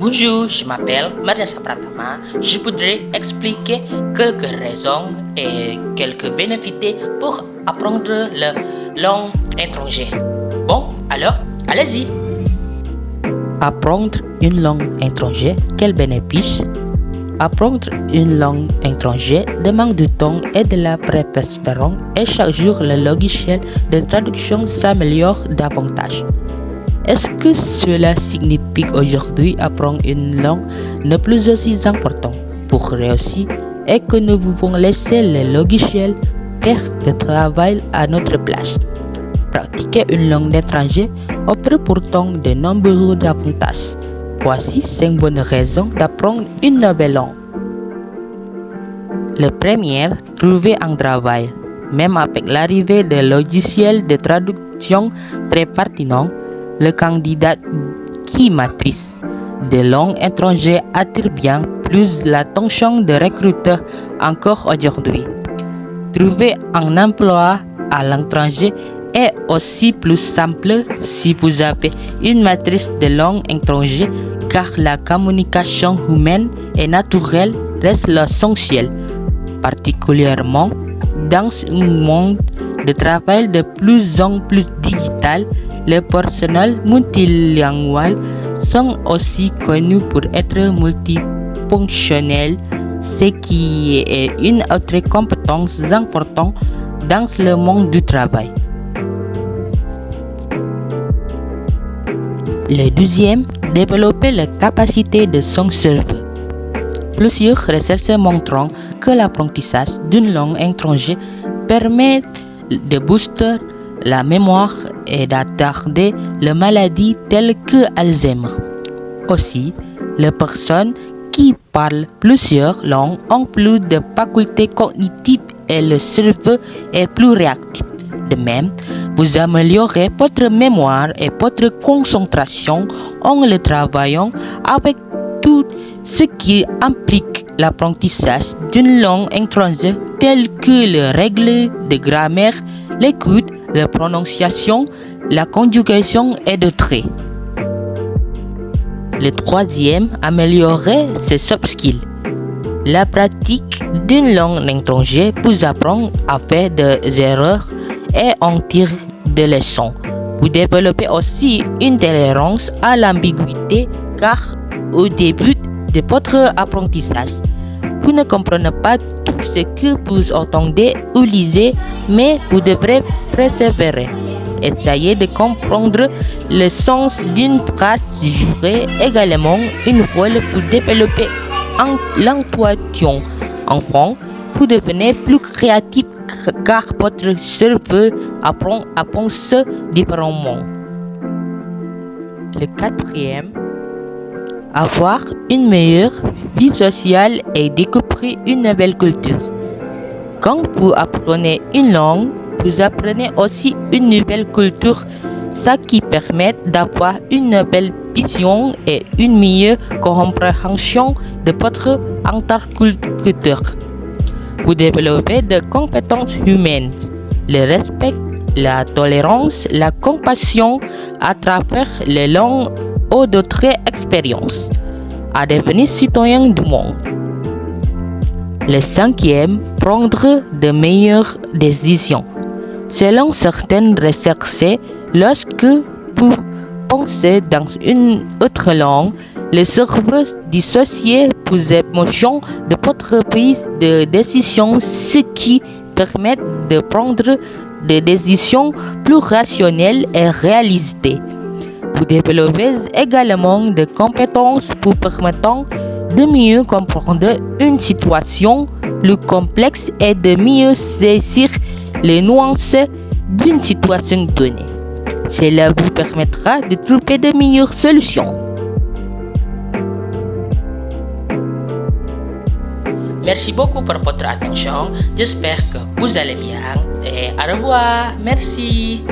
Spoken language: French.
Bonjour, je m'appelle Madassa Pratama. Je voudrais expliquer quelques raisons et quelques bénéfices pour apprendre la langue étrangère. Bon, alors, allez-y. Apprendre une langue étrangère, quel bénéfice? Apprendre une langue étrangère demande du temps et de la préparation et chaque jour le logiciel de traduction s'améliore davantage. Est-ce que cela signifie qu'aujourd'hui apprendre une langue n'est plus aussi important pour réussir et que nous pouvons laisser le logiciel faire le travail à notre place? Pratiquer une langue étrangère offre pourtant de nombreux avantages. Voici 5 bonnes raisons d'apprendre une nouvelle langue. Le premier, trouver un travail. Même avec l'arrivée de logiciels de traduction très pertinents, le candidat qui maîtrise des langues étrangères attire bien plus l'attention des recruteurs encore aujourd'hui. Trouver un emploi à l'étranger est aussi plus simple si vous avez une maîtrise de langue étrangère car la communication humaine et naturelle reste l'essentiel, particulièrement dans un monde de travail de plus en plus digital. Les personnels multilinguales sont aussi connus pour être multifonctionnels, ce qui est une autre compétence importante dans le monde du travail. Le deuxième, développer la capacité de son cerveau. Plusieurs recherches montrent que l'apprentissage d'une langue étrangère permet de booster la mémoire et d'attarder les maladies telles que Alzheimer. Aussi, les personnes qui parlent plusieurs langues ont plus de facultés cognitives et le cerveau est plus réactif. De même, vous améliorez votre mémoire et votre concentration en le travaillant avec tout ce qui implique l'apprentissage d'une langue étrangère telles que les règles de grammaire, l'écoute, la prononciation, la conjugation et d'autres. Le troisième, améliorer ses soft skills. La pratique d'une langue étrangère vous apprend à faire des erreurs et en tirer des leçons. Vous développez aussi une tolérance à l'ambiguïté car au début de votre apprentissage, vous ne comprenez pas tout ce que vous entendez ou lisez, mais vous devrez persévérer. Essayez de comprendre le sens d'une phrase jouera également un rôle pour développer l'intuition. Enfin, vous devenez plus créatif car votre cerveau apprend à penser différemment. Le quatrième, avoir une meilleure vie sociale et découvrir une nouvelle culture. Quand vous apprenez une langue, vous apprenez aussi une nouvelle culture, ce qui permet d'avoir une nouvelle vision et une meilleure compréhension de votre interculture. Vous développez des compétences humaines, le respect, la tolérance, la compassion à travers les langues ou d'autres expériences, à devenir citoyen du monde. Le cinquième, prendre de meilleures décisions. Selon certaines recherches, lorsque vous pensez dans une autre langue, le cerveau dissocie vos émotions de votre prise de décision, ce qui permet de prendre des décisions plus rationnelles et réalistes. Vous développez également des compétences vous permettant de mieux comprendre une situation plus complexe et de mieux saisir les nuances d'une situation donnée. Cela vous permettra de trouver de meilleures solutions. Merci beaucoup pour votre attention. J'espère que vous allez bien et au revoir. Merci.